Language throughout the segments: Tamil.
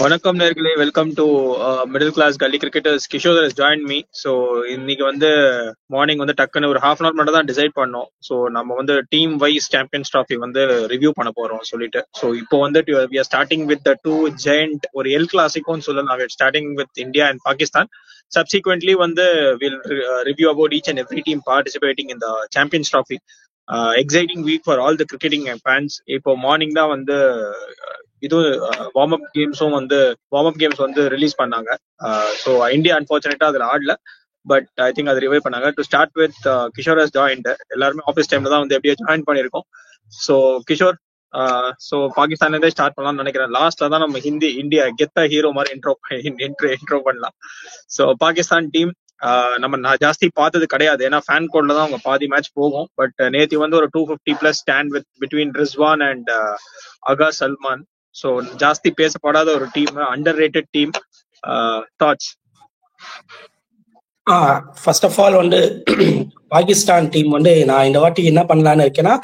வணக்கம் நேர்களே, welcome to middle class gully cricketers. Kishore has joined me. So இன்னைக்கு வந்து மார்னிங் வந்து டக்குன்னு ஒரு ஹாஃப் அன் அவர் மட்டும் தான் டிசைட் பண்ணோம். ஸோ நம்ம வந்து டீம் வைஸ் சாம்பியன்ஸ் ட்ராஃபி வந்து ரிவ்யூ பண்ண போறோம் சொல்லிட்டு. ஸோ இப்போ வந்து we are starting with the two giant ஒரு எல் கிளாசிக்கோன்னு சொல்லலாம். Starting with India and Pakistan. Subsequently வந்து we'll review about each and every team participating in the Champions Trophy. Exciting week for all the cricketing fans. இப்போ மார்னிங் தான் வந்து இது வார்ம் அப் கேம்ஸ் வந்து ரிலீஸ் பண்ணாங்க. ஸோ இந்தியா அன்பார்ச்சுனேட்டா அதுல ஆடல, பட் ஐ திங்க் அது ரிவைவ் பண்ணாங்க. To start with Kishore has joint. எல்லாருமே ஆஃபீஸ் டைம்ல தான் வந்து எப்படியோ ஜாயின் பண்ணியிருக்கோம். ஸோ கிஷோர், ஸோ பாகிஸ்தான்லேருந்தே ஸ்டார்ட் பண்ணலாம்னு நினைக்கிறேன். லாஸ்ட்ல தான் நம்ம இந்தியா கெத்த ஹீரோ மாதிரி இன்ட்ரோ பண்ணலாம். ஸோ பாகிஸ்தான் டீம் நம்ம ஜாஸ்தி பார்த்தது கிடையாது, ஏன்னா ஃபேன் கோட்ல தான் அவங்க பாதி மேட்ச் போகும். பட் நேத்தி வந்து ஒரு 250+ stand with between Rizwan and Agha Salman. So ஜாஸ்தி பேசப்படாத ஒரு team, under rated team. Thoughts? First of all வந்து பாகிஸ்தான் டீம் வந்து நான் இந்த வாட்டி என்ன பண்ணலான்னு இருக்கேன்னா,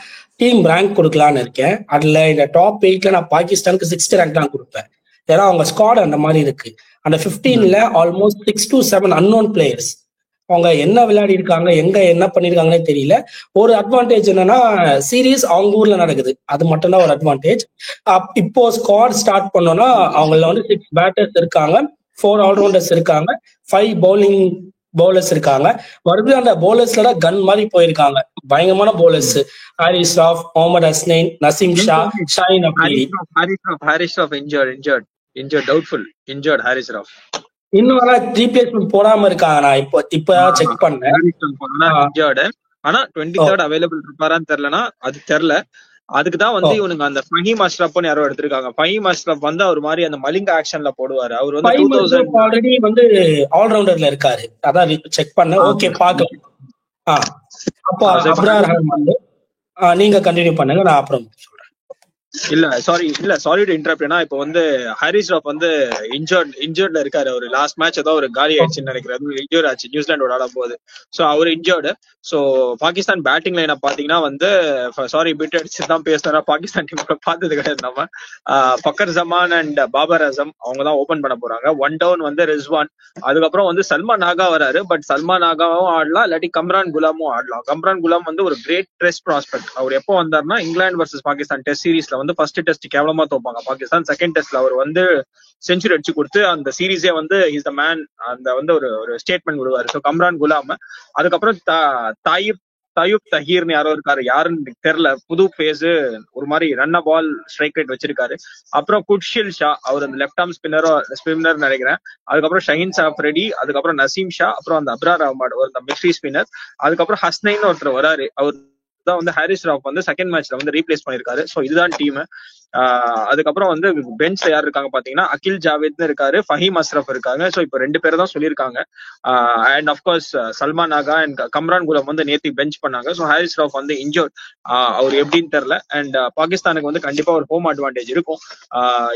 டீம் ரேங்க் கொடுக்கலான்னு இருக்கேன். அதுல இந்த டாப் 8ல நான் பாகிஸ்தானுக்கு 6th ரேங்க் தான் கொடுப்பேன். ஏன்னா அவங்க ஸ்குவாட் அந்த மாதிரி இருக்கு. அந்த 15ல ஆல்மோஸ்ட் 6 to 7 அன்னோன் பிளேயர்ஸ். அவங்க என்ன விளையாடி இருக்காங்க, எங்க என்ன பண்ணிருக்காங்கன்னே தெரியல. ஒரு அட்வான்டேஜ் என்னன்னா, சீரீஸ் அவங்க ஊர்ல நடக்குது, அது மட்டும்தான் ஒரு அட்வான்டேஜ். இப்போ ஸ்குவாட் ஸ்டார்ட் பண்ணோம்னா அவங்கள வந்து 6 பேட்டர்ஸ் இருக்காங்க, 4 ஆல்ரவுண்டர்ஸ் இருக்காங்க, 5 பவுலர்ஸ் இருக்காங்க. மறுபடியும் அந்த பவுலர்ஸ்ல கன் மாதிரி போயிருக்காங்க, பயங்கரமான bowlers. Haris Rauf, Mohammad Hasnain, Naseem Shah, Shaheen Afridi. Haris Rauf injured doubtful Haris Rauf. இன்னும் ஆனா ரீப்ளேஸ்மெண்ட் போடாம இருக்காங்க. நான் இப்ப செக் பண்ணேன். ஆனா 23rd அவைலபிள் இருப்பாரான்னு தெரியலனா, அது தெரியல. அதுக்குதான் வந்து இவனுங்க அந்த ஃபஹீம் அஷ்ரப்னு யாரோ எடுத்திருக்காங்க. ஃபஹீம் அஷ்ரப் வந்து அவர் மாதிரி அந்த மலிங்க ஆக்ஷன்ல போடுவாரு. அவர் வந்து 2000 ஆல்ரெடி வந்து ஆல்ரவுண்டர்ல இருக்காரு. அதான் செக் பண்ண. ஓகே, பாக்கலாம். அப்போ அப்ரார் ரஹ்மான் நீங்க கண்டினியூ பண்ணுங்க, நான் அப்புறம் சொல்றேன். Sorry to interrupt. ஏன்னா இப்போ வந்து ஹாரிஸ் ராஃப் வந்து இன்ஜர்ட்ல இருக்காரு. அவர் லாஸ்ட் மேட்ச் ஏதோ ஒரு காலி ஆயிடுச்சுன்னு நினைக்கிறேன், இன்ஜூர் ஆச்சு நியூசிலாண்டோட ஆடும் போது. ஸோ அவர் இன்ஜர்டு. ஸோ பாகிஸ்தான் பேட்டிங் லைனை பாத்தீங்கன்னா வந்து, சாரி பிட் அடிச்சு தான் பேசுனா, பாகிஸ்தான் டீம் பார்த்தது கிடையாது நம்ம. ஃபக்கர் ஜமான் அண்ட் பாபர் அசம் அவங்க தான் ஓபன் பண்ண போறாங்க. 1 டவுன் வந்து ரிஸ்வான். அதுக்கப்புறம் வந்து சல்மான் ஆகா வராரு. பட் சல்மான் ஆகாவும் ஆடலாம், இல்லாட்டி கம்ரான் குலாமும் ஆடலாம். கம்ரான் குலாம் வந்து ஒரு கிரேட் டெஸ்ட் ப்ராஸ்பெக்ட். அவர் எப்போ வந்தாருன்னா, இங்கிலாந்து வர்சஸ் பாகிஸ்தான் டெஸ்ட் சீரீஸ்ல வந்து ஃபர்ஸ்ட் டெஸ்ட் கேவலமா தோப்பாங்க பாகிஸ்தான். செகண்ட் டெஸ்ட்ல அவர் வந்து செஞ்சுரி அடிச்சு கொடுத்து அந்த சீரீஸே வந்து இஸ் த மேன், அந்த வந்து ஒரு ஸ்டேட்மெண்ட் விடுவாரு. ஸோ கம்ரான் குலாம். அதுக்கப்புறம் தாயூப் தஹீர்னு யாரோ இருக்காரு, யாருன்னு தெரியல, புது பேஸ், ஒரு மாதிரி ரன் பால் ஸ்ட்ரைக் ரேட் வச்சிருக்காரு. அப்புறம் குட்ஷில் ஷா, அவர் அந்த லெஃப்ட் ஆர்ம் ஸ்பின்னர் நினைக்கிறேன். அதுக்கப்புறம் ஷஹீன் சாஃப்ரெடி, அதுக்கப்புறம் நசீம் ஷா, அப்புறம் அந்த அப்ரார் அஹ்மத் ஒரு மிஸ்ட்ரி ஸ்பின்னர். அதுக்கப்புறம் ஹஸ்னைன் ஒருத்தர் வராரு. அவர் தான் வந்து ஹாரிஸ் ராஃப் வந்து செகண்ட் மேட்ச்ல வந்து ரீப்ளேஸ் பண்ணிருக்காரு. ஸோ இதுதான் டீம். அதுக்கப்புறம் வந்து பெஞ்ச்ல யார் இருக்காங்க பாத்தீங்கன்னா, அகில் ஜாவேத்னு இருக்காரு, ஃபஹீம் அஷ்ரப் இருக்காங்க. ஸோ இப்போ 2 பேர் தான் சொல்லியிருக்காங்க. அண்ட் அப்கோர்ஸ் சல்மான் ஆகா அண்ட் கம்ரான் குலாம் வந்து நேத்தி பெஞ்ச் பண்ணாங்க. ஸோ ஹாரிஸ் ராஃப் வந்து இன்ஜோர்ட். அவர் எப்படின்னு தெரியல. அண்ட் பாகிஸ்தானுக்கு வந்து கண்டிப்பா ஒரு ஹோம் அட்வான்டேஜ் இருக்கும்.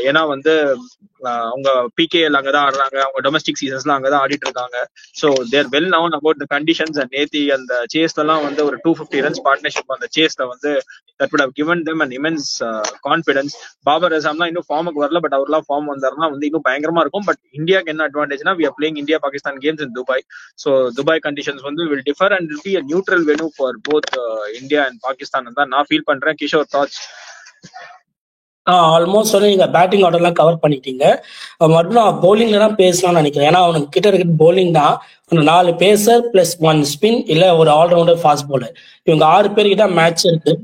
ஏன்னா வந்து அவங்க பிகேஎல் அங்கதான் ஆடுறாங்க, அவங்க டொமஸ்டிக் சீசன்ஸ்லாம் அங்கதான் ஆடிட்டு இருக்காங்க. So they're well known about the conditions. And நேத்தி அந்த சேஸ்ல எல்லாம் வந்து ஒரு 250 ரன்ஸ் பார்ட்னர்ஷிப் அந்த சேஸ்ல வந்து that would have given them an immense confidence. Babur அசாம்லாம் இன்னும் ஃபார்முக்கு வரல, பட் அவர்லாம் ஃபார்ம் வந்தாருன்னா வந்து இன்னும் பயங்கரமா இருக்கும். பட் இந்தியாவுக்கு என்ன அட்வான்டேஜ்னா, we are playing India Pakistan games in Dubai. So Dubai conditions வந்து will differ and will be a neutral venue for both India and Pakistan. தான் நான் ஃபீல் பண்றேன். கிஷோர், தாட்ஸ்? ஆல்மோஸ்ட் வந்து நீங்க பேட்டிங் ஆர்டர்லாம் கவர் பண்ணிட்டீங்க. மறுபடியும் நான் பவுலிங்ல தான் பேசலாம்னு நினைக்கிறேன். ஏன்னா அவனுக்கு கிட்ட இருக்கிற பவுலிங் தான் 4 பேசர் பிளஸ் 1 ஸ்பின், இல்ல ஒரு ஆல்ரவுண்டர் ஃபாஸ்ட் பவுலர். இவங்க 6 பேர்கிட்ட மேட்ச் இருக்கு.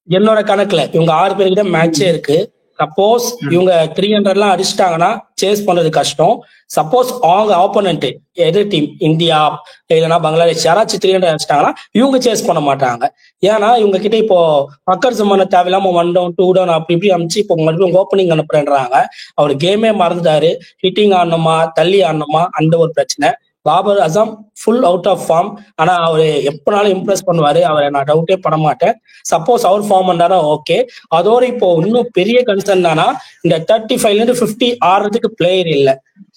என்னோட கணக்குல இவங்க 6 பேர்கிட்ட மேட்சே இருக்கு. சப்போஸ் இவங்க 300 அடிச்சிட்டாங்கன்னா சேஸ் பண்றது கஷ்டம். சப்போஸ் அவங்க ஆப்போனன்ட் எதிர் டீம் இந்தியா இல்லைன்னா பங்களாதேஷ் யாராச்சும் 300 அடிச்சிட்டாங்கன்னா இவங்க சேஸ் பண்ண மாட்டாங்க. ஏன்னா இவங்க கிட்ட இப்போ ஃபக்கர் ஜமானை தேவையில்லாம 1 டவுன் 2 டவுன் அப்படி இப்படி அமிச்சு இப்போ மறுபடியும் ஓப்பனிங் அனுப்புறேன்றாங்க. அவர் கேமே மறந்துட்டாரு. ஹிட்டிங் ஆடணுமா தள்ளி ஆடணுமா அந்த ஒரு பிரச்சனை. Babar Azam full out of form. ஆனா அவரு எப்பனாலும் இம்ப்ரெஸ் பண்ணுவாரு, அவரை நான் டவுட்டே பண்ண மாட்டேன். சப்போஸ் அவர் ஃபார்ம் பண்ணாரா ஓகே. அதோட இப்போ இன்னும் பெரிய கன்சர்ன் தானா, இந்த 35 to 50 ஆடுறதுக்கு பிளேயர் இல்ல,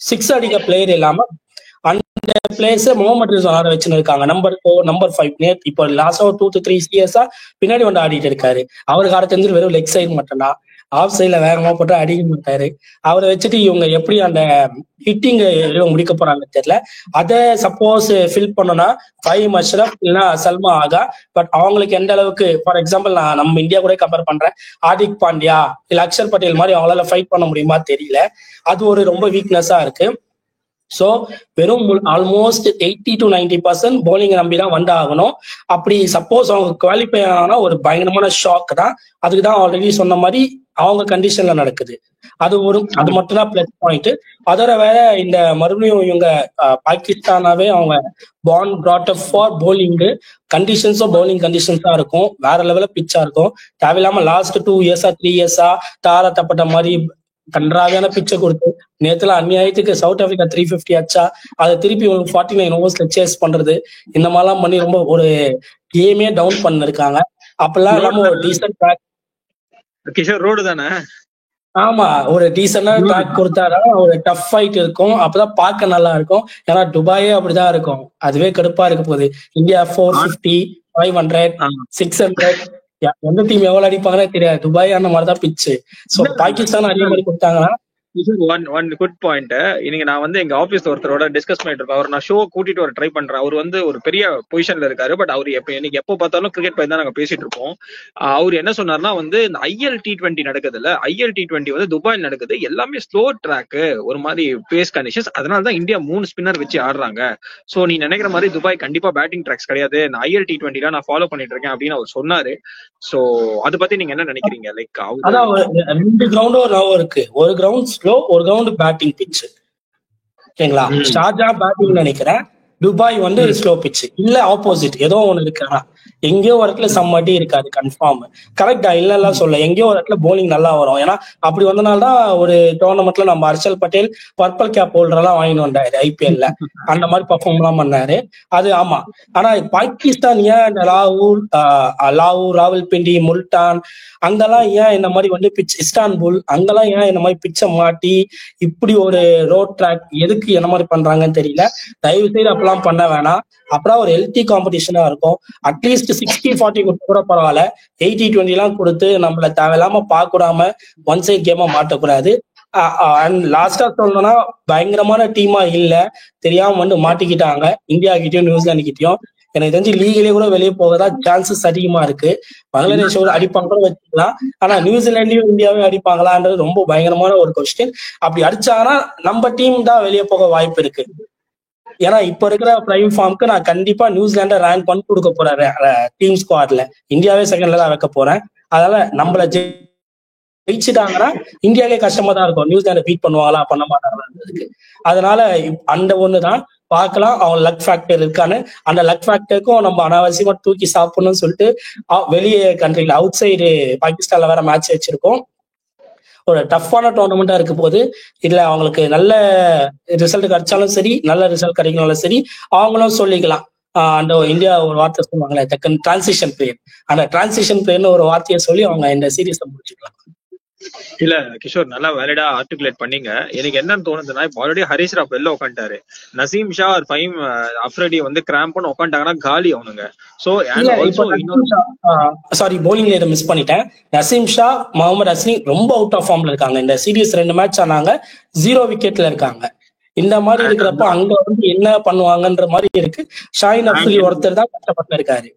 6 அடிக்க பிளேயர் இல்லாம அந்த பிளேயர்ஸ் முகமது ரிஸ்வான் ஆட வச்சுன்னு இருக்காங்க. நம்பர் 4 நம்பர் 5 இப்போ லாஸ்ட் 2 to 3 இயர்ஸா பின்னாடி வந்து ஆடிட்டு இருக்காரு. அவருக்கு ஆட தெரிஞ்சு வெறும் லெக் சைடு மட்டும்தான். ஆஃப் சைட்ல வேகமா போட்டு அடிக்க மாட்டாரு. அவரை வச்சுட்டு இவங்க எப்படி அந்த ஹிட்டிங் முடிக்க போறாங்க தெரியல. அதை சப்போஸ் ஃபில் பண்ணோம்னா ஃபைம் அஷ்ரப் இல்லைன்னா சல்மா ஆகா. பட் அவங்களுக்கு எந்த அளவுக்கு, ஃபார் எக்ஸாம்பிள் நான் நம்ம இந்தியா கூட கம்பேர் பண்றேன், ஹார்திக் பாண்டியா இல்ல அக்ஷர் பட்டேல் மாதிரி அவங்களால ஃபைட் பண்ண முடியுமா தெரியல. அது ஒரு ரொம்ப வீக்னஸா இருக்கு. ஸோ வெறும் ஆல்மோஸ்ட் 80 to 90% போலிங் நம்பி தான் வந்து ஆகணும். அப்படி சப்போஸ் அவங்க குவாலிஃபை ஆனா ஒரு பயங்கரமான ஷாக் தான். அதுக்கு தான் ஆல்ரெடி சொன்ன மாதிரி அவங்க கண்டிஷன்ல நடக்குது. அது மட்டும் தான் பிளஸ் பாயிண்ட். அதோட வேற இந்த மறுபடியும் இவங்க பாகிஸ்தானாவே அவங்க born brought up for bowling கண்டிஷன்ஸும் பவுலிங் கண்டிஷன்ஸா இருக்கும். வேற லெவலில் பிச்சா இருக்கும். தேவையில்லாம லாஸ்ட் 2 இயர்ஸா 3 இயர்ஸா தார தப்பட்ட மாதிரி கன்றாவியான பிச்சை கொடுத்து நேத்துல அநியாயத்துக்கு சவுத் ஆப்பிரிக்கா 350 அச்சா அதை திருப்பி 49 ஓவர்ஸ்ல சேஸ் பண்றது, இந்த மாதிரிலாம் பண்ணி ரொம்ப ஒரு கேமே டவுன் பண்ணிருக்காங்க. அப்பெல்லாம் இல்லாம ஒரு டீசன்ட் ட்ராக், கிஷோர் ரோடு தானே, ஆமா ஒரு டீசென்டான ட்ராக் கொடுத்தாதான் ஒரு டஃப் ஃபைட் இருக்கும். அப்பதான் பார்க்க நல்லா இருக்கும். ஏன்னா துபாயே அப்படிதான் இருக்கும். அதுவே கடுப்பா இருக்க போகுது. இந்தியா 450 500 600 எந்த டீம் எவ்வளவு அடிப்பாங்கன்னு தெரியாது. துபாய் அந்த மாதிரிதான் பிச்சு. சோ பாகிஸ்தான் அதே மாதிரி கொடுத்தாங்கன்னா ஒன் குட் பாயிண்ட். இன்னைக்கு நான் வந்து எங்க ஆபீஸ்ல ஒருத்தரோட டிஸ்கஸ் பண்ணிட்டு இருக்கேன். அவர் நான் ஷோ கூட்டிட்டு வர ட்ரை பண்றேன். அவர் வந்து ஒரு பெரிய பொசிஷன்ல இருக்காரு. பட் அவர் எனக்கு எப்போ பார்த்தாலும் கிரிக்கெட் பத்தி தான் நாங்க பேசிட்டு இருப்போம். அவர் என்ன சொன்னார்னா வந்து இந்த IL T20 நடக்குது இல்ல, IL T20 வந்து துபாயில் நடக்குது. எல்லாமே ஸ்லோ ட்ராக், ஒரு மாதிரி பேஸ் கண்டிஷன்ஸ். அதனாலதான் இந்தியா 3 ஸ்பின்னர் வச்சு ஆடுறாங்க. சோ நீ நினைக்கிற மாதிரி துபாய் கண்டிப்பா பேட்டிங் ட்ராக்ஸ் கிடையாது. நான் IL T20 நான் ஃபாலோ பண்ணிட்டு இருக்கேன் அப்படின்னு அவர் சொன்னாரு. சோ அதை பத்தி நீங்க என்ன நினைக்கிறீங்க? லைக் அதான் 2 கிரவுண்டும் இருக்கு. ஒரு கிரவுண்ட் ஸ்லோ, ஒரு கிரவுண்ட் பேட்டிங் பிட்ச். ஓகேங்களா? ஷார்ஜா பேட்டிங் நினைக்கிறேன், துபாய் வந்து ஸ்லோ பிட்ச் இல்ல ஆப்போசிட் ஏதோ ஒண்ணு இருக்கு. ஆனா எங்கேயோ ஒரு இடத்துல சம்மட்டி இருக்காது கன்ஃபார்ம். கரெக்டா இல்லைன்னா சொல்ல, எங்கேயோ ஒரு இடத்துல போலிங் நல்லா வரும். ஏன்னா அப்படி வந்தனால்தான் ஒரு டோர்னமெண்ட்ல நம்ம Harshal Patel purple cap holder எல்லாம் வாங்கிட்டு வந்தாரு IPL-ல. அந்த மாதிரி பர்ஃபார்ம் எல்லாம் பண்ணாரு. அது ஆமா. ஆனா பாகிஸ்தான் ஏன் இந்த லாகூர் ராவல்பிண்டி முல்டான் அங்கெல்லாம் ஏன் இந்த மாதிரி வந்து பிட்ச், இஸ்தான்புல் அங்கெல்லாம் ஏன் இந்த மாதிரி பிட்சை மாட்டி இப்படி ஒரு ரோட் ட்ராக் எதுக்கு என்ன மாதிரி பண்றாங்கன்னு தெரியல. தயவு செய்து அப்பெல்லாம் பண்ண வேணாம். அப்புறம் ஒரு ஹெல்த்தி காம்படிஷனா இருக்கும். அட்லீஸ்ட் 60-40 கொடுத்து கூட பரவாயில்ல. 80-20 எல்லாம் கொடுத்து நம்மள தேவையில்லாம பாக்கூடாம ஒன் சைட் கேமா மாட்டக்கூடாது. அண்ட் லாஸ்டா சொல்லணும்னா பயங்கரமான டீமா இல்ல, தெரியாம வந்து மாட்டிக்கிட்டாங்க இந்தியா கிட்டயும் நியூசிலாந்து கிட்டயும். எனக்கு தெரிஞ்சு லீக்லயே கூட வெளியே போகதான் சான்சஸ் அதிகமா இருக்கு. பங்களாதேஷ் அடிப்பாங்க கூட வச்சுக்கலாம். ஆனா நியூசிலாண்டையும் இந்தியாவையும் அடிப்பாங்களான்றது ரொம்ப பயங்கரமான ஒரு கொஸ்டின். அப்படி அடிச்சாங்கன்னா நம்ம டீம் தான் வெளியே போக வாய்ப்பு இருக்கு. ஏன்னா இப்ப இருக்கிற பிரைம் ஃபார்முக்கு நான் கண்டிப்பா நியூசிலாண்ட ரேங்க் 1 கொடுக்க போறேன் டீம் ஸ்குவாட்ல. இந்தியாவே செகண்ட்ல தான் வைக்க போறேன். அதனால நம்மள ஜெயிச்சுட்டாங்கன்னா இந்தியாவே கஷ்டமா தான் இருக்கும். நியூசிலாண்டை பீட் பண்ணுவாங்களா பண்ண மாட்டாங்க. அதனால அந்த ஒண்ணுதான் பார்க்கலாம் அவங்க லக் ஃபேக்டர் இருக்கான்னு. அந்த லக் ஃபேக்டருக்கும் நம்ம அனாவசியமா தூக்கி சாப்பிடணும்னு சொல்லிட்டு வெளியே கண்ட்ரில அவுட் சைடு பாகிஸ்தான்ல வேற மேட்ச் வச்சிருக்கோம். ஒரு டஃப்பான டோர்னமெண்டா இருக்க போது இதுல அவங்களுக்கு நல்ல ரிசல்ட் கிடைச்சாலும் சரி, நல்ல ரிசல்ட் கிடைக்கணும் சரி, அவங்களும் சொல்லிக்கலாம். அந்த இந்தியா ஒரு வார்த்தை சொல்லுவாங்களே டிரான்சிஷன் பீரியட், அந்த டிரான்சிஷன் பீரியட்னு ஒரு வார்த்தையை சொல்லி அவங்க இந்த சீரீஸை முடிச்சுக்கலாம். இல்ல கிஷோர் நல்லா வேலிடா ஆர்டிகுலேட் பண்ணீங்க. எனக்கு என்னன்னு தோணுதுன்னா, இப்போ ஆல்ரெடி ஹரிஷ் ராவ் வெளில உட்காந்துட்டாரு. நசீம் ஷா ஒரு ஃபைம் அஃப்ரிடி வந்து கிராம்ப் பண்ணி உட்காந்துட்டாங்கன்னா காலி அவனுங்க. சோ சாரி போலிங்ல இதை மிஸ் பண்ணிட்டேன். நசீம் ஷா, முகமது அஸ்லீம் ரொம்ப அவுட் ஆஃப் ஃபார்ம்ல இருக்காங்க. இந்த சீரீஸ் 2 மேட்ச் ஆனாங்க, 0 விக்கெட்ல இருக்காங்க. இந்த மாதிரி இருக்கிறப்ப அங்க வந்து என்ன பண்ணுவாங்கன்ற மாதிரி இருக்கு. ஷாஹின் அஃப்ரிடி ஒருத்தர் தான் கஷ்டப்பட்டு இருக்காரு.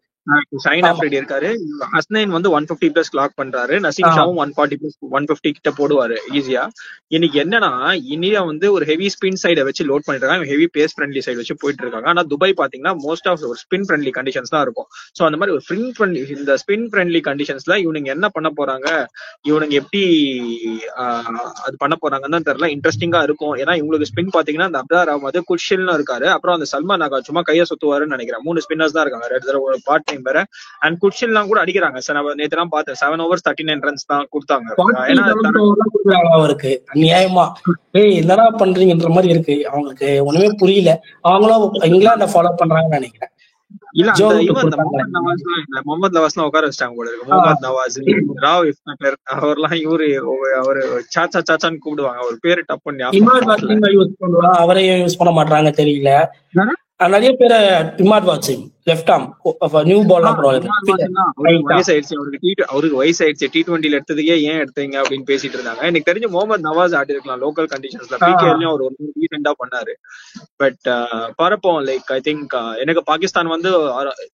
ஷைன் அஃப்ரிடி இருக்காரு. ஹஸ்னைன் வந்து 150 பிளஸ் கிளாக் பண்றாரு. நசீம் ஷாவும் 140 பிளஸ் 150 கிட்ட போடுவாரு ஈஸியா. இன்னைக்கு என்னன்னா இந்தியா வந்து ஒரு ஹெவி ஸ்பின் சைடை வச்சு லோட் பண்ணிட்டு இருக்காங்க, ஹெவி பேஸ் ஃப்ரெண்ட்லி சைடு வச்சு போயிட்டு இருக்காங்க. ஆனா துபாய் பாத்தீங்கன்னா மோஸ்ட் ஆஃப் ஒரு ஸ்பின் ஃப்ரெண்ட்லி கண்டிஷன்ஸ் தான் இருக்கும். சோ அந்த மாதிரி ஒரு இந்த ஸ்பின் ஃப்ரெண்ட்லி கண்டிஷன்ஸ்ல இவனுங்க என்ன பண்ண போறாங்க, இவனுங்க எப்படி அது பண்ண போறாங்கன்னு தான் தெரியல. இன்ட்ரெஸ்டிங்கா இருக்கும். ஏன்னா இவங்களுக்கு ஸ்பின் பாத்தீங்கன்னா அந்த அப்தார் அஹமது குஷில்னு இருக்காரு, அப்புறம் அந்த சல்மான் நாகா சும்மா கையை சுத்துவாருன்னு நினைக்கிறேன். 3 ஸ்பின்னர்ஸ் தான் இருக்காங்க. ஒரு பார்ட் வேற அண்ட் குட்ஷில்லாம் கூட அடிக்கிறாங்க. நேத்து எல்லாம் பார்த்தேன் 7 overs 39 runs தான் கொடுத்தாங்க. அவருக்கு அநியாயமா என்னடா பண்றீங்கன்ற மாதிரி இருக்கு. அவங்களுக்கு ஒண்ணுமே புரியல. அவங்களும் இங்கிலாந்த ஃபாலோ பண்றாங்கன்னு நினைக்கிறேன். இல்ல முகமது நவாஸ்லாம் உட்கார வச்சிட்டாங்க போல இருக்கு. முகமது நவாஸ், ராவ் இஃப்தர் அவர்லாம் அவரு சாச்சா சாச்சான்னு கூப்பிடுவாங்க. அவர் பேரு டப்புன்னு அவரையும் யூஸ் பண்ண மாட்டாங்க தெரியல. நிறைய பேரை Imad Wasim left arm new பால்லாம் போடுவாங்க. அவருக்கு வயசாயிடுச்சு T20 எடுத்ததுக்கே ஏன் எடுத்தீங்க அப்படின்னு பேசிட்டு இருந்தாங்க. எனக்கு தெரிஞ்ச முகமது நவாஸ் ஆடி இருக்கலாம் லோக்கல் கண்டிஷன்ஸ்ல. PKLலயும் அவர் ஒரு ரீசெண்டா பண்ணாரு. பட் பரப்போம் லைக் ஐ திங்க் எனக்கு பாகிஸ்தான் வந்து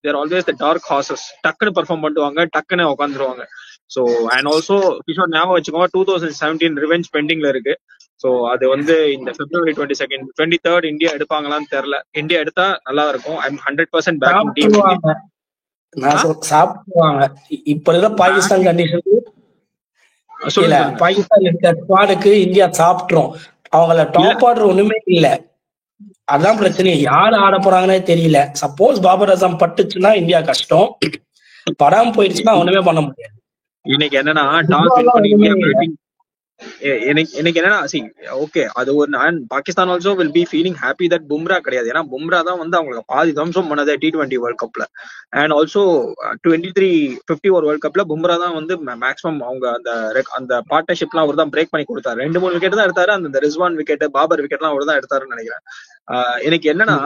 தேர் ஆல்வேஸ் த டார்க் ஹார்சஸ். டக்குன்னு பெர்ஃபார்ம் பண்ணுவாங்க, டக்குன்னு உட்காந்துருவாங்க. ஸோ அண்ட் ஆல்சோ கிஷோர் ஞாபகம் வச்சுக்கோங்க 2017 ரிவெஞ்ச் பெண்டிங்ல இருக்கு. ஸோ அது வந்து இந்த February 22nd 23rd இந்தியா எடுப்பாங்களான்னு தெரியல. இந்தியா எடுத்தா நல்லா இருக்கும். I'm 100% backing team. சாப்பிடுவாங்க. இப்ப இருக்க பாகிஸ்தான் கண்டிஷனுக்கு பாகிஸ்தான் இருக்க ஸ்குவாடுக்கு இந்தியா சாப்பிட்டுரும். அவங்கள டாப் ஆர்டர் ஒண்ணுமே இல்ல. அதான் பிரச்சனை. யாரு ஆட போறாங்கன்னே தெரியல. சப்போஸ் பாபர் அசாம் பட்டுச்சுன்னா இந்தியா கஷ்டம். படாம போயிடுச்சுன்னா ஒண்ணுமே பண்ண முடியாது. இன்னைக்கு என்னன்னா டாஸ் வின் பண்ணி இந்தியா பேட்டிங். எனக்கு என்னன்னா ஓகே அது ஒரு Pakistan also will be feeling happy that Bumrah கிடையாது. ஏன்னா பும்ரா தான் வந்து அவங்களுக்கு பாதி தம்சம் பண்ணது T20 வேர்ல்ட் கப்ல. அண்ட் ஆல்சோ 50 ஓவர் வேர்ல்ட் கப்ல பும்ரா தான் வந்து மேக்ஸிமம் அவங்க அந்த பார்ட்னர்ஷிப்லாம் அவர் தான் பிரேக் பண்ணி கொடுத்தாரு. 2-3 விக்கெட் தான் எடுத்தாரு. அந்த ரிஸ்வான் விக்கெட், பாபர் விக்கெட்லாம் அவர் தான் எடுத்தாருன்னு நினைக்கிறேன். எனக்கு என்னன்னா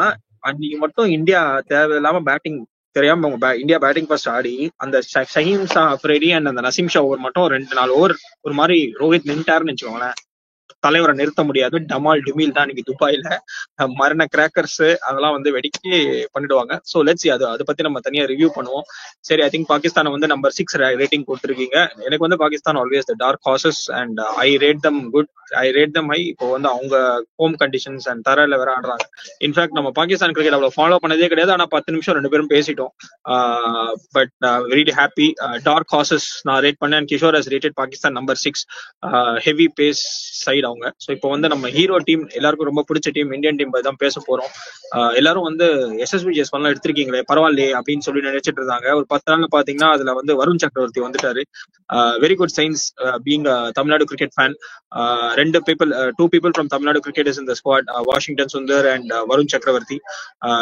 அன்னைக்கு மட்டும் இந்தியா தேவையில்லாம பேட்டிங் தெரியாம இந்தியா பேட்டிங் ஃபர்ஸ்ட் ஆடி அந்த ஷஹீம் அஃப்ரிடி அண்ட் அந்த நசீம் ஷா ஓவர் மட்டும் 2-4 ஓவர் ஒரு மாதிரி ரோஹித் நின்ட்டாருன்னு வச்சுக்கோங்களேன். தலைவரை நிறுத்த முடியாது. டமால் டுமில் தான் இன்னைக்கு துபாயில மரண கிராக்கர்ஸ் அதெல்லாம் வந்து வெடிக்கி பண்ணிடுவாங்க. ஸோ லெட்ஸ் அதை பத்தி நம்ம தனியா ரிவ்யூ பண்ணுவோம். சரி, ஐ திங்க் பாகிஸ்தானை வந்து நம்பர் 6 ரேட்டிங் கொடுத்துருக்கீங்க. எனக்கு வந்து Pakistan always the dark horses and I rate them good, I rate them high. இப்போ வந்து அவங்க ஹோம் கண்டிஷன்ஸ் அண்ட் தரையில வேற ஆடுறாங்க. இன்ஃபேக்ட் நம்ம பாகிஸ்தான் கிரிக்கெட் அவ்வளவு ஃபாலோ பண்ணதே கிடையாது. ஆனா 10 நிமிஷம் 2 பேரும் பேசிட்டோம். But very happy. Dark horses நான் ரேட் பண்ணேன். Kishore has rated Pakistan number 6. Heavy pace side அவங்க. ஸோ இப்போ வந்து நம்ம ஹீரோ டீம் எல்லாருக்கும் ரொம்ப பிடிச்ச டீம் இந்தியன் டீம் தான் பேச போறோம். எல்லாரும் வந்து SSB ஜெஸ்வால்லாம் எடுத்திருக்கீங்களே பரவாயில்லையே அப்படின்னு சொல்லி நினைச்சிட்டு இருந்தாங்க. ஒரு 10 நாள்ல பாத்தீங்கன்னா அதுல வந்து வருண் சக்கரவர்த்தி வந்துட்டாரு. Very good science being Tamil Nadu cricket fan. two people from Tamil Nadu cricket is in the squad. Washington Sundar and Varun சக்கரவர்த்தி.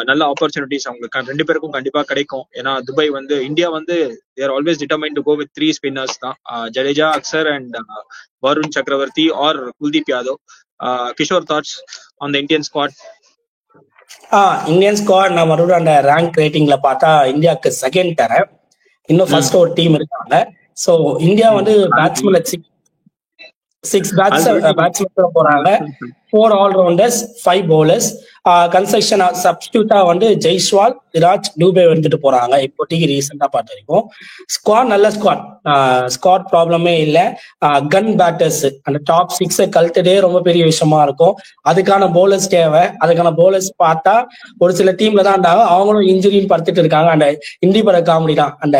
நல்ல ஆப்பர்ச்சுனிட்டிஸ் அவங்களுக்கு 2 பேருக்கும் கண்டிப்பா கிடைக்கும். ஏன்னா துபாய் வந்து இந்தியா வந்து they are always determined to go with 3 spinners தான். ஜடேஜா, அக்சர் and வருண் சக்கரவர்த்தி or Kuldeep Yadav. Kishore thoughts on the Indian squad? Indian squad நான் மறுபடியும் அந்த ரேங்க் ரேட்டிங்ல பார்த்தா இந்தியாவுக்கு செகண்ட் தரேன். இன்னும் ஃபர்ஸ்ட் ஒரு டீம் இருக்காங்க. சோ இந்தியா வந்து பேட்ஸ்மேன் 6 பேட்ஸ்மேன் போறாங்க. 4 ஆல்ரவுண்டர்ஸ், 5 bowlers. கன்ஸ்ட்ரக்ஷன் சப்ஸ்டியூட்டா வந்து ஜெய்ஸ்வால், விராஜ், டூபே எடுத்துட்டு போறாங்க இப்போதைக்கு ரீசெண்டா பார்த்த வரைக்கும். ஸ்குவாட் நல்ல ஸ்குவாட் ப்ராப்ளமே இல்லை. கன் பேட்டர்ஸ் அந்த டாப் 6 கழட்டதே ரொம்ப பெரிய விஷயமா இருக்கும். அதுக்கான பவுலர்ஸ் தேவை. அதுக்கான பவுலர்ஸ் பார்த்தா ஒரு சில டீம்ல தான் இருந்தாங்க, அவங்களும் இன்ஜுரின்னு படுத்துட்டு இருக்காங்க. அந்த இந்தி பட காமெடி தான் அந்த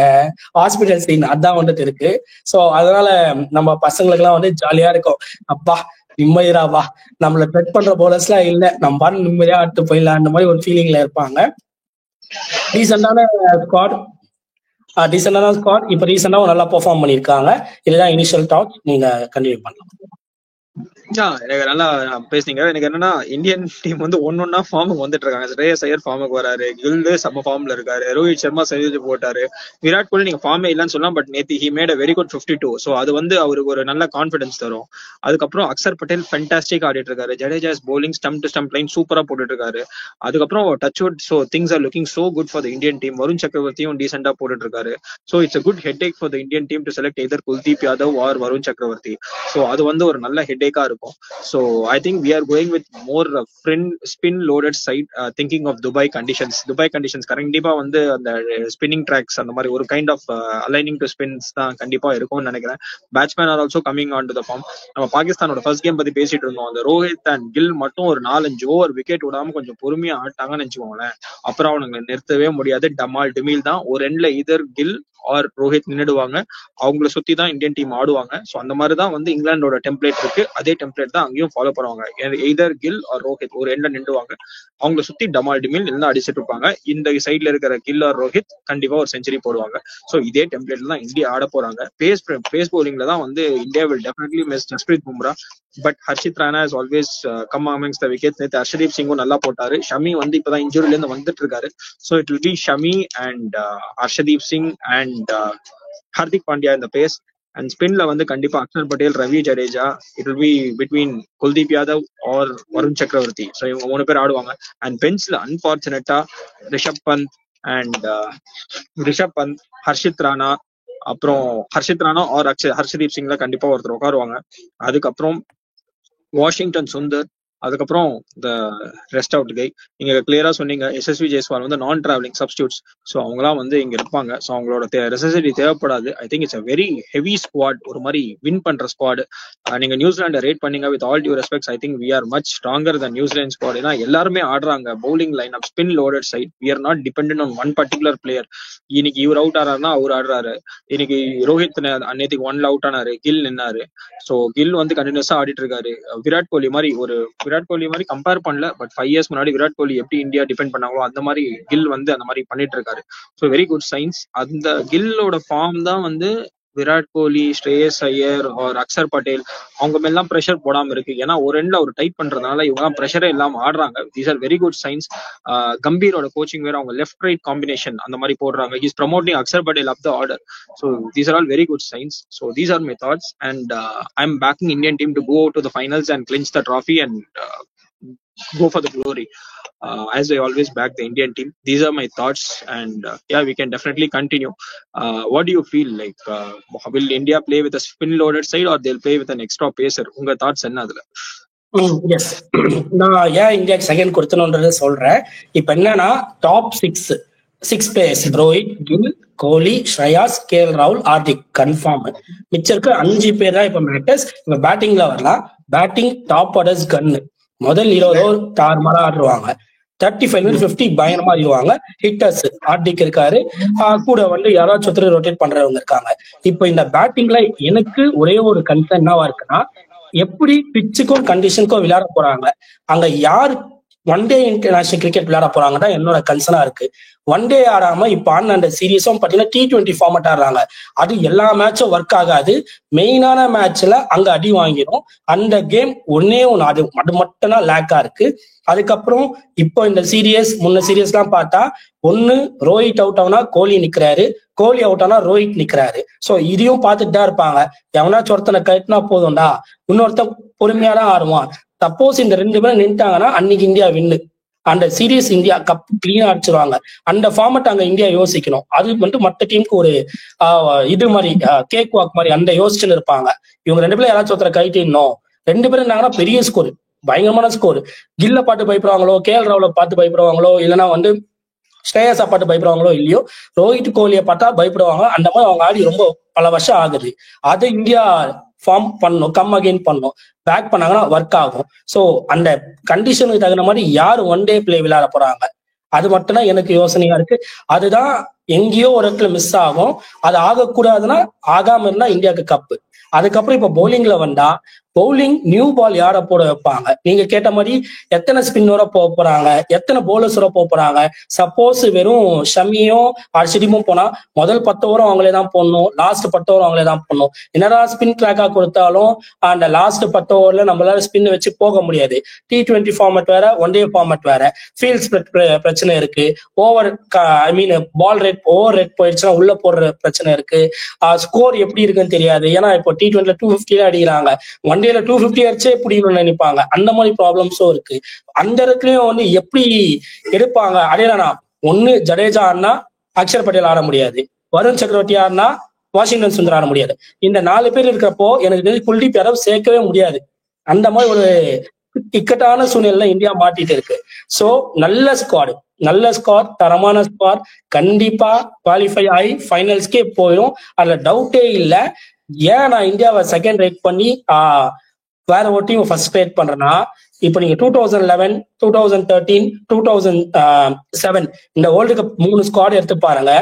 ஹாஸ்பிட்டல் சீன் அதான் வந்துட்டு இருக்கு. ஸோ அதனால நம்ம பசங்களுக்கு எல்லாம் வந்து ஜாலியா இருக்கும். அப்பா நிம்மதியாவா நம்மள பெட் பண்ற பவுலர்ஸ் எல்லாம் இல்ல, நம்ம பாட்டு நிம்மதியா அடுத்து போயிடலாம் அந்த மாதிரி ஒரு ஃபீலிங்ல இருப்பாங்க. டீசெண்டான ஸ்குவாட். இப்ப ரீசெண்டா நல்லா பெர்ஃபார்ம் பண்ணிருக்காங்க. இதுதான் இனிஷியல் டாக். நீங்க கண்டினியூ பண்ணலாம். எனக்கு நல்லா பேசுனீங்க. எனக்கு என்னன்னா இந்தியன் டீம் வந்து ஒன்னொன்னா ஃபார்முக்கு வந்துட்டு இருக்காங்க. ஸ்ரேயஸ் ஐயர் ஃபார்முக்கு வராரு, கில் செம்ம ஃபார்ம்ல இருக்காரு, ரோஹித் சர்மா செஞ்சு போட்டாரு, விராட் கோலி நீங்க ஃபார்மே இல்லன்னு சொல்லலாம். பட் நேத்தி he made a very good 52. So அது வந்து அவருக்கு ஒரு நல்ல கான்பிடன்ஸ் தரும். அதுக்கப்புறம் அக்சர் பட்டேல் ஃபென்டாஸ்டிக் ஆடிட்டு இருக்காரு. Jadeja's bowling stump to stump line சூப்பரா போட்டுட்டு இருக்காரு. அதுக்கப்புறம் touchwood. So things are looking so good for the Indian team. Varun சக்கரவர்த்தியும் டீசெண்டா போட்டுட்டு இருக்காரு. So it's a good headache for the Indian team to select either Kuldeep Yadav or Varun Chakravarthy. So அது வந்து ஒரு நல்ல ஹெட்டேக்கா இருக்கும். So I think we are going with more spin loaded side, thinking of Dubai conditions கண்டிப்பா வந்து அந்த ஸ்பின்னிங் ட்ராக்ஸ் அந்த மாதிரி ஒரு kind of aligning to spins தான் கண்டிப்பா இருக்கும்னு நினைக்கிறேன். Batsmen are also coming on to the form. நம்ம பாகிஸ்தானோட ஃபர்ஸ்ட் கேம் பத்தி பேசிட்டு இருந்தோம். அந்த ரோஹித் அண்ட் கில் மட்டும் ஒரு 4-5 ஓவர் விக்கெட் விடாம கொஞ்சம் பொறுமையா ஆட்டாங்கன்னு நினைச்சுக்கோங்களேன். அப்புறம் அவனுங்களை நிறுத்தவே முடியாது. டமால் டிமில் தான் ஒரு எண்ட்ல இதர் கில் ஆர் ரோஹித் நின்றுடுவாங்க. அவங்கள சுத்தி தான் இந்தியன் டீம் ஆடுவாங்க. ஸோ அந்த மாதிரி தான் வந்து இங்கிலாண்டோட டெம்ப்ளேட் இருக்கு. அதே டெம்ப்ளேட் தான் அங்கேயும் ஃபாலோ பண்ணுவாங்க. எய்தர் கில் ஆர் ரோஹித் ஒரு எண்ட்ல நின்றுவாங்க. அவங்கள சுத்தி டமால் டிமில் எல்லாம் அடிச்சிட்டு இருப்பாங்க. இந்த சைட்ல இருக்கிற கில் ஆர் ரோஹித் கண்டிப்பா ஒரு செஞ்சுரி போடுவாங்க. ஸோ இதே டெம்ப்ளேட்ல தான் இந்தியா ஆட போறாங்க. பேஸ் பவுலிங்ல தான் வந்து India will definitely miss Jasprit Bumrah. But Harshit Rana is always come amongst the wicket. நேற்று ஹர்ஷதீப் சிங்கும் நல்லா போட்டாரு. ஷமி வந்து இப்பதான் இன்ஜுரில இருந்து வந்துட்டு இருக்காரு. So it will be Shami and Harshdeep Singh and Hardik Pandya இந்த பேஸ். அண்ட் ஸ்பின்ல வந்து கண்டிப்பா Axar Patel, Ravi Jadeja. It will be between Kuldeep Yadav or Varun Chakravarthy. So இவங்க 3 பேர் ஆடுவாங்க. அண்ட் பெஞ்ச்ல அன்பார்ச்சுனேட்டா ரிஷப் பந்த், அண்ட் ரிஷப் பந்த், ஹர்ஷித் ராணா, அப்புறம் ஹர்ஷித் ராணா ஆர் ஹர்ஷதீப் சிங்ல கண்டிப்பா ஒருத்தர் உட்காருவாங்க. அதுக்கப்புறம் வாஷிங்டன் சுந்தர், அதுக்கப்புறம் இந்த ரெஸ்ட் அவுட் கை. நீங்க கிளியரா சொன்னீங்க எஸ்எஸ்வி ஜெய்ஸ்வால் வந்து நான் டிராவலிங் சப்ஸ்டியூட்ஸ். ஸோ அவங்களாம் வந்து இங்க இருப்பாங்க. ஸோ அவங்களோட நெசசிட்டி தேவைப்படாது. I think it's a very heavy squad, ஒரு மாதிரி வின் பண்ற ஸ்குவாட். நீங்க நியூசிலாண்டை ரேட் பண்ணீங்க, with all due respects I think we are much stronger than New Zealand squad. ஏன்னா எல்லாருமே ஆடுறாங்க bowling line up, spin loaded side. We are not dependent on one particular player. இன்னைக்கு இவர் அவுட் ஆறாருன்னா அவர் ஆடுறாரு. இன்னைக்கு ரோஹித் நேற்றுக்கு ஒன்ல அவுட் ஆனாரு, கில் நின்னாரு. ஸோ கில் வந்து கண்டினியூஸா ஆடிட்டு இருக்காரு. விராட் கோலி மாதிரி கம்பேர் பண்ணல, பட் 5 இயர்ஸ் முன்னாடி விராட் கோலி எப்படி இந்தியா டிபெண்ட் பண்ணாங்களோ அந்த மாதிரி கில் வந்து அந்த மாதிரி பண்ணிட்டு இருக்காரு. So very good science. அந்த கில்லோட ஃபார்ம் தான் வந்து விராட் கோலி, ஸ்ரேயஸ் ஐயர் ஆர் அக்சர் பட்டேல் அவங்க மேலாம் ப்ரெஷர் போடாம இருக்கு. ஏன்னா ஒரு எண்ட்ல அவர் டைட் பண்றதுனால இவங்க எல்லாம் ப்ரெஷரே இல்லாம ஆடுறாங்க. These are very good signs. கம்பீரோட கோச்சிங் வேற, அவங்க லெஃப்ட் ரைட் காம்பினேஷன் அந்த மாதிரி போடுறாங்க. He's promoting Axar Patel up the order. So these are all very good signs. So these are my thoughts and I am backing Indian team to go to the finals and clinch the trophy and go for the glory, as I always back the Indian team. These are my thoughts, and yeah, we can definitely continue. What do you feel like? Will India play with a spin-loaded side, or they'll play with an extra pacer? Unga thoughts enna adula? Yes, நான் ஏன் இந்தியாவுக்கு செகண்ட் கொடுத்தணும்ன்றத சொல்றேன். இப்ப என்னன்னா top six players Rohit, Gill, Kohli, Shreyas, KL ராகுல், ஹார்திக் கன்ஃபார்ம். மிச்சம் இருக்க 5 பேர் தான் இப்ப மேட்டர்ஸ். இப்ப பேட்டிங்ல வரலாம். பேட்டிங் டாப் ஆர்டர்ஸ் கன்னு முதல் 20 ஓவர் தாறுமாறா ஆடுவாங்க. 35 50 பயங்கரமா ஆடுவாங்க. ஹிட்டர்ஸ் ஹார்திக் இருக்காரு, கூட வந்து யாராச்சும் ஒருத்தர் ரொட்டேட் பண்றவங்க இருக்காங்க. இப்ப இந்த பேட்டிங்ல எனக்கு ஒரே ஒரு கன்சர்ன் என்னவா இருக்குன்னா, எப்படி பிச்சுக்கும் கண்டிஷனுக்கும் விளையாட போறாங்க, அங்க யார் ஒன் டே இன்டர்நேஷனல் கிரிக்கெட் விளையாட போறாங்கன்னா என்னோட கன்சர்னா இருக்கு. ஒன் டே ஆடாம இப்ப ஆன அந்த சீரீஸும் பாத்தீங்கன்னா T20 ஃபார்மட் ஆடுறாங்க. அது எல்லா மேட்சும் ஒர்க் ஆகாது. மெயினான மேட்ச்ல அங்க அடி வாங்கிடும். அந்த கேம் ஒன்னே ஒண்ணு, அது மட்டும் தான் லேக்கா இருக்கு. அதுக்கப்புறம் இப்போ இந்த முன்ன சீரியஸ் எல்லாம் பார்த்தா ஒண்ணு ரோஹித் அவுட் ஆனா கோலி நிக்கிறாரு, கோலி அவுட் ஆனா ரோஹித் நிக்கிறாரு. சோ இதையும் பார்த்துட்டு தான் இருப்பாங்க. எவனாச்சும் ஒருத்தனை கட்டினா போதும்டா, இன்னொருத்தன் பொறுமையா தான் ஆடுவான். சப்போஸ் இந்த 2 பேரும் நின்ட்டாங்கன்னா அன்னைக்கு இந்தியா வின்னு, அந்த சீரியஸ் இந்தியா கப் கிளீனா அடிச்சிருவாங்க. அந்த ஃபார்மட் அங்க இந்தியா யோசிக்கணும். அது வந்து மற்ற டீமுக்கு ஒரு இது மாதிரி கேக் வாக் மாதிரி அந்த யோசிச்சுன்னு இருப்பாங்க. இவங்க 2 பேரும் யாராச்சும் ஒருத்தரை கைட்டிடணும். 2 பேரும் இருந்தாங்கன்னா பெரிய ஸ்கோர், பயங்கரமான ஸ்கோர். கில்ல பாட்டு பயப்படுவாங்களோ, கேஎல் ராகுல பார்த்து பயப்படுவாங்களோ, இல்லைன்னா வந்து ஸ்ரேயஸா பாட்டு பயப்படுவாங்களோ இல்லையோ, ரோஹித் கோலியை பார்த்தா பயப்படுவாங்க. அந்த மாதிரி அவங்க ஆடி ரொம்ப பல வருஷம் ஆகுது. அதை இந்தியா ஃபார்ம் பண்ணும், கம் அகெயின் பண்ணும். பேக் பண்ணாங்கன்னா ஒர்க் ஆகும். ஸோ அந்த கண்டிஷனுக்கு தகுந்த மாதிரி யார் ஒன் டே பிளே விளையாட போறாங்க, அது மட்டும்தான் எனக்கு யோசனையா இருக்கு. அதுதான் எங்கேயோ ஒரு இடத்துல மிஸ் ஆகும். அது ஆகக்கூடாதுன்னா ஆகாம இருந்தா இந்தியாவுக்கு கப்பு. அதுக்கப்புறம் இப்ப பவுலிங்ல வந்தா பவுலிங் நியூ பால் யார போட வைப்பாங்க. நீங்க கேட்ட மாதிரி எத்தனை ஸ்பின்னோட போக போறாங்க, எத்தனை போலர்ஸோட போக போறாங்க. சப்போஸ் வெறும் ஷமியும் ஹர்ஷதீப்பும் போனா முதல் 10 ஓவரும் அவங்களே தான் போடணும், லாஸ்ட் 10 ஓவரும் அவங்களே தான் போடணும். என்னடா ஸ்பின் ட்ராக்கா கொடுத்தாலும் அந்த லாஸ்ட் 10 ஓவர்ல நம்மளால ஸ்பின் வச்சு போக முடியாது. T20 ஃபார்மட் வேற, ஒன் டே ஃபார்மட் வேற, ஃபீல்ட் ஸ்பிளிட் பிரச்சனை இருக்கு, பால் ரேட் ஓவர் ரேட் போயிடுச்சுன்னா உள்ள போடுற பிரச்சனை இருக்கு, ஸ்கோர் எப்படி இருக்குன்னு தெரியாது. ஏன்னா இப்போ T20 250 அடிக்கிறாங்க, ஒன் டேல 250 அடிச்சே பிடிக்கணும்னு நினைப்பாங்க. அந்த மாதிரி ப்ராப்ளம்ஸும் இருக்கு. அந்த இடத்துலயும் வந்து எப்படி எடுப்பாங்க. அடையலனா ஒண்ணு ஜடேஜா ஆடினா அக்ஷர் பட்டேல் ஆட முடியாது, வருண் சக்கரவர்த்தி ஆடினா வாஷிங்டன் சுந்தர் ஆட முடியாது. இந்த 4 பேர் இருக்கிறப்போ எனக்கு தெரிஞ்சு குல்தீப் யாதவ் சேர்க்கவே முடியாது. அந்த மாதிரி ஒரு இக்கட்டான சூழ்நிலை இந்தியா மாட்டிட்டு இருக்கு. சோ நல்ல ஸ்குவாட், தரமான ஸ்குவாட், கண்டிப்பா குவாலிஃபை ஆகி ஃபைனல்ஸ்க்கே போயிடும். அதுல டவுட்டே இல்லை. ஏன் நான் இந்தியாவை செகண்ட் ரேட் பண்ணி வேற ஒரு டீம் ஃபர்ஸ்ட் ரேட் பண்றேன்னா, இப்ப நீங்க 2011, 2013, 2007 இந்த வேர்ல்டு கப் 3 ஸ்குவாட் எடுத்து பாருங்க.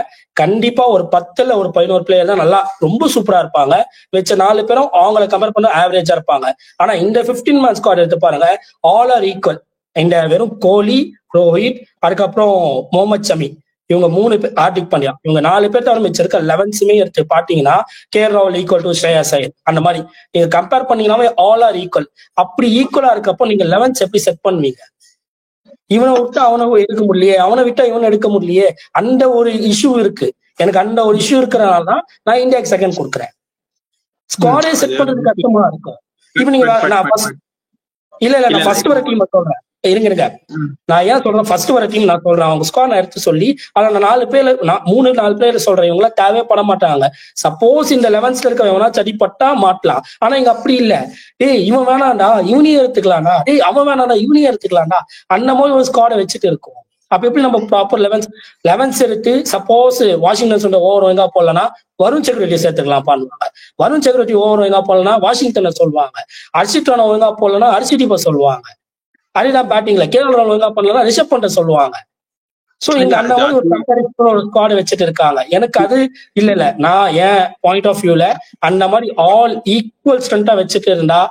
கண்டிப்பா ஒரு 10ல ஒரு 11 பிளேயர் தான் நல்லா ரொம்ப சூப்பரா இருப்பாங்க. வச்ச 4 பேரும் அவங்களை கம்பேர் பண்ண ஆவரேஜா இருப்பாங்க. ஆனா இந்த 15 மேன் ஸ்குவாட் எடுத்து பாருங்க, ஆல் ஆர் ஈக்குவல். இந்த வெறும் கோலி, ரோஹித், அதுக்கப்புறம் முகமது ஷமி, இவங்க 3 பேர், ஹார்திக் பாண்டியா, இவங்க 4 பேர் தவிர மிச்சம் இருக்க 11மே எடுத்து பாத்தீங்கன்னா கேஎல் ராகுல் ஈக்குவல் டு ஸ்ரேயஸ் ஐயர். அந்த மாதிரி நீங்க கம்பேர் பண்ணீங்கன்னா ஆல் ஆர் ஈக்குவல். அப்படி ஈக்குவலா இருக்கப்போ நீங்க 11 எப்படி செட் பண்ணுவீங்க? இவனை விட்டு அவனை எடுக்க முடியலையே, அவனை விட்டா இவனை எடுக்க முடியலையே. அந்த ஒரு இஷ்யூ இருக்கு எனக்கு. அந்த ஒரு இஷ்யூ இருக்கிறனால தான் நான் இந்தியாவுக்கு செகண்ட் கொடுக்குறேன். ஸ்குவாடே செட் பண்றது கஷ்டமா இருக்கும். இப்ப நீங்க நான் ஃபர்ஸ்ட் வர டீம் சொல்றேன். இருங்க நான் ஏன் சொல்றேன், ஃபர்ஸ்ட் வர டீம் நான் சொல்றேன், அவங்க ஸ்குவாட் நான் எடுத்து சொல்லி ஆனா நான் 4 பேர் 3-4 பேர் சொல்றேன், இவங்களாம் தேவைப்பட மாட்டாங்க. சப்போஸ் இந்த 11th இருக்க எவனா சடிப்பட்டா மாட்டலாம். ஆனா இங்க அப்படி இல்ல, டேய் இவன் வேணாண்டா இவனையும் எடுத்துக்கலாம்டா, டேய் அவன் வேணாண்டா இவனையும் எடுத்துக்கலாம்டா, அந்த மாதிரி ஒரு ஸ்குவாடை வச்சுட்டு இருக்கும். அப்ப எப்படி நம்ம ப்ராப்பர் 11th எடுத்து சப்போஸ் வாஷிங்டன் சொல்ற ஓவர் ஒழுங்கா போடலன்னா வருண் செக்யூரிட்டி சேர்த்துக்கலாம் பண்ணுவாங்க. வருண் செக்யூரிட்டி ஓவர் ஒழுங்கா போடலன்னா வாஷிங்டனை சொல்லுவாங்க. ஹர்ஷித் ராணா ஒழுங்கா போடலன்னா ஹர்ஷிதீப்பை சொல்லுவாங்க. அதுதான் பேட்டிங்ல கேஎல் ராகுல் ஒழுங்கா பண்ணலன்னா ரிஷப் பண்ட சொல்லுவாங்க. சோ இங்க அந்த மாதிரி ஒரு கம்பேரிசன் ஒரு ஸ்குவாட் வச்சுட்டு இருக்காங்க. எனக்கு அது இல்ல நான் என் பாயிண்ட் ஆஃப் வியூல அந்த மாதிரி ஆல் ஈக்குவல் ஸ்ட்ரென்த்தா வச்சுட்டு இருந்தா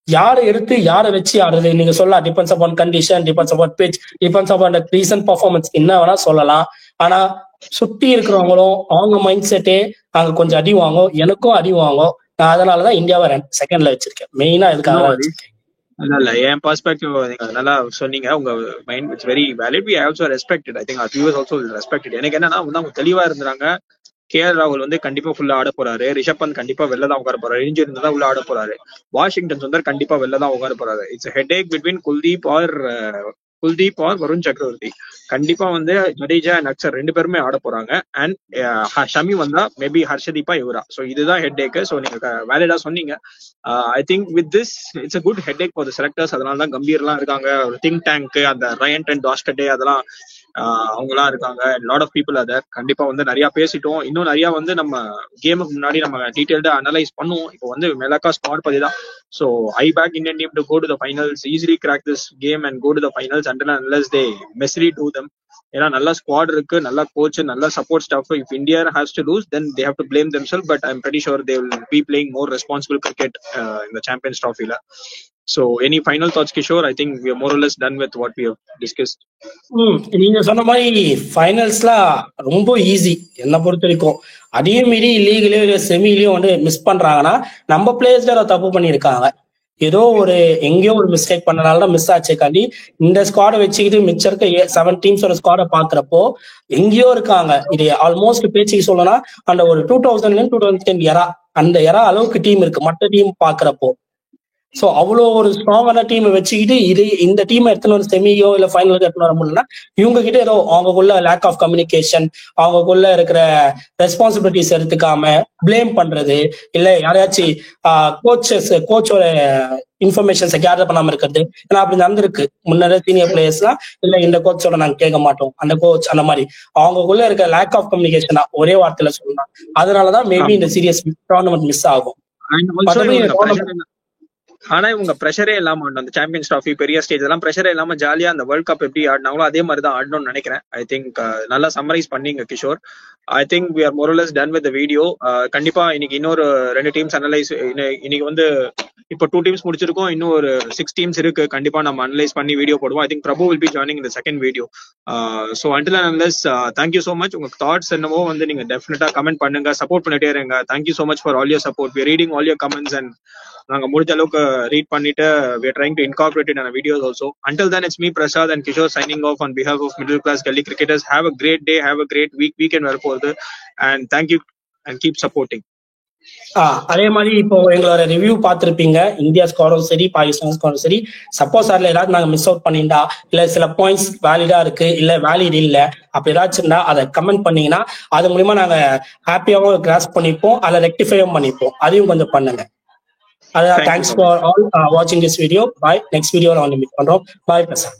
யாரை எடுத்து யாரை வச்சு ஆடுறது நீங்க சொல்லலாம். Depends upon condition, depends upon pitch, depends upon recent performance, என்ன வேணா சொல்லலாம். ஆனா சுத்தி இருக்கிறவங்களும் அவங்க மைண்ட் செட்டே அங்க கொஞ்சம் அடி வாங்கும், எனக்கும் அடி வாங்கும். நான் அதனாலதான் இந்தியாவை செகண்ட்ல வச்சிருக்கேன். மெயினா இதுக்காக வச்சிருக்கேன். இல்ல என் பெர்ஸ்பெக்டிவ் நீங்க நல்லா சொன்னீங்க. உங்க mind it's very valid. We also respected. I think our viewers also will respect it. எனக்கு என்னன்னா அவங்க தெளிவா இருந்தாங்க. கேஎல் ராகுல் வந்து கண்டிப்பா ஃபுல்லா ஆட போறாரு. ரிஷப் பந்த் கண்டிப்பா வெளில தான் உட்கார போறாரு. இன்ஜூரி இருந்தா உள்ள ஆட போறாரு. வாஷிங்டன் சுந்தர் கண்டிப்பா வெளில தான் உட்கார போறாரு. It's headache between Kuldeep or Varun Chakravarthy. கண்டிப்பா வந்து ஜடேஜா அண்ட் அக்சர் 2 பேருமே ஆட போறாங்க. அண்ட் ஷமி வந்தா மேபி ஹர்ஷதீப்பா யுவரா. சோ இதுதான் ஹெட்ஏக். சோ நீங்க வேலிடா சொன்னீங்க. I think with this it's a good headache for the selectors. அதனால தான் கம்பீர்லாம் இருக்காங்க, ஒரு திங்க் டேங்க், அந்த ரயன் அண்ட் டாஸ்கட்டே அதெல்லாம் அவங்கலாம் இருக்காங்க. Lot of people other. கண்டிப்பா வந்து நிறைய பேசிட்டோம். இன்னும் நிறைய வந்து நம்ம கேமுக்கு முன்னாடி நம்ம டீடைல்டா அனலைஸ் பண்ணுவோம். இப்போ வந்து மெலக்கா ஸ்குவாட் பத்தி தான். So I back Indian team to go to the finals, easily crack this game and go to the finals until and unless they messily do them. ஏன்னா நல்ல ஸ்குவாட் இருக்கு, நல்ல கோச், நல்ல support staff. If India has to lose then they have to blame themselves, but I'm pretty sure they will be playing more responsible cricket in the Champions Trophy la. So any final thoughts, Kishore? I think we are more or less done with what we have discussed. நீங்க சொன்ன மாதிரி ஃபைனல்ஸ்லாம் ரொம்ப ஈஸி என்ன பொறுத்த வரைக்கும். அதையும் மீறி லீக்லயோ செமிலயும் வந்து மிஸ் பண்றாங்கன்னா நம்ம பிளேயர்ஸ் தான் தப்பு பண்ணியிருக்காங்க. ஏதோ ஒரு எங்கேயோ ஒரு மிஸ்டேக் பண்ணனாலதான் மிஸ் ஆச்சுக்காண்டி இந்த ஸ்குவாடை வச்சுக்கிட்டு மிச்சம் இருக்க 7 டீம்ஸோட ஸ்குவாடை பாக்குறப்போ எங்கேயோ இருக்காங்க. இது ஆல்மோஸ்ட் பேச்சுக்கு சொல்லணும்னா அந்த ஒரு 2010 எரா, அந்த எரா அளவுக்கு டீம் இருக்கு மற்ற டீம் பாக்குறப்போ. சோ அவ்வளோ ஒரு ஸ்ட்ராங்கான டீமை வச்சுக்கிட்டு இந்த டீமை எடுத்துன்னு ஒரு செமியோ இல்ல ஃபைனலுக்கு எடுத்துன்னு வர முடியலன்னா இவங்க கிட்ட ஏதோ அவங்களுக்குள்ள லேக் ஆஃப் கம்யூனிகேஷன், அவங்களுக்குள்ள இருக்கிற ரெஸ்பான்சிபிலிட்டிஸ் எடுத்துக்காம பிளேம் பண்றது, இல்ல யாரையாச்சும் கோச்சோட இன்ஃபர்மேஷன்ஸை கேதர் பண்ணாம இருக்கிறது. ஏன்னா அப்படி நடந்திருக்கு முன்னாடி சீனியர் பிளேயர்ஸ்லாம், இல்ல இந்த கோச்சோட நாங்க கேட்க மாட்டோம், அந்த கோச் அந்த மாதிரி அவங்களுக்குள்ள இருக்க லேக் ஆஃப் கம்யூனிகேஷன் ஒரே வார்த்தையில சொல்லலாம். அதனாலதான் மேபி இந்த சீரியஸ் டோர்னமெண்ட் மிஸ் ஆகும். ஆனா இவங்க பிரஷரே இல்லாம அந்த சாம்பியன்ஸ் ட்ராஃபி பெரிய ஸ்டேஜ் எல்லாம் பிரஷரே இல்லாம ஜாலியா அந்த வேர்ல்ட் கப் எப்படி ஆடினாங்களோ அதே மாதிரி தான் ஆடணும்னு நினைக்கிறேன். ஐ திங்க் நல்லா சம்மரைஸ் பண்ணீங்க Kishore. I think we are more or less done with the video. கண்டிப்பா இன்னைக்கு இன்னொரு 2 டீம்ஸ் அனலைஸ், இன்னைக்கு வந்து இப்போ 2 டீம்ஸ் முடிச்சிருக்கோம், இன்னும் ஒரு 6 டீம்ஸ் இருக்கு. கண்டிப்பா நம்ம அனலைஸ் பண்ணி வீடியோ போடுவோம். I think Prabhu will be joining இந்த second video. So until and unless thank you so much. உங்க தாட்ஸ் என்னவோ வந்து நீங்க டெஃபினட்டா கமெண்ட் பண்ணுங்க, சப்போர்ட் பண்ணிட்டே இருங்க. Thank you so much for all your support. We reading all your comments and நாங்க முடிஞ்ச அளவுக்கு ரீட் பண்ணிட்டு we are trying to incorporate it in our videos also. Until then, it's me Prasad and Kishore signing off on behalf of middle class Delhi cricketers. Have a great day, have a great weekend வர போகுது, and thank you and keep supporting. அதே மாதிரி இப்போ எங்களோட ரிவ்யூ பார்த்துருப்பீங்க. இந்தியா ஸ்குவாடும் சரி, பாகிஸ்தான் ஸ்குவாடும் சரி. சப்போஸ் அதுல ஏதாவது நாங்க மிஸ் அவுட் பண்ணிட்டா, இல்ல சில பாயிண்ட்ஸ் வேலிடா இருக்கு, இல்ல வேலிட் இல்ல, அப்படி ஏதாச்சும் இருந்தா அதை கமெண்ட் பண்ணீங்கன்னா அது மூலியமா நாங்க ஹாப்பியாவும் கிராஸ் பண்ணிப்போம், அதை ரெக்டிஃபையும் பண்ணிப்போம். அதையும் கொஞ்சம் பண்ணுங்க. Thanks for all watching this video. Bye. Next video on meet பண்றோம். Bye Prasad.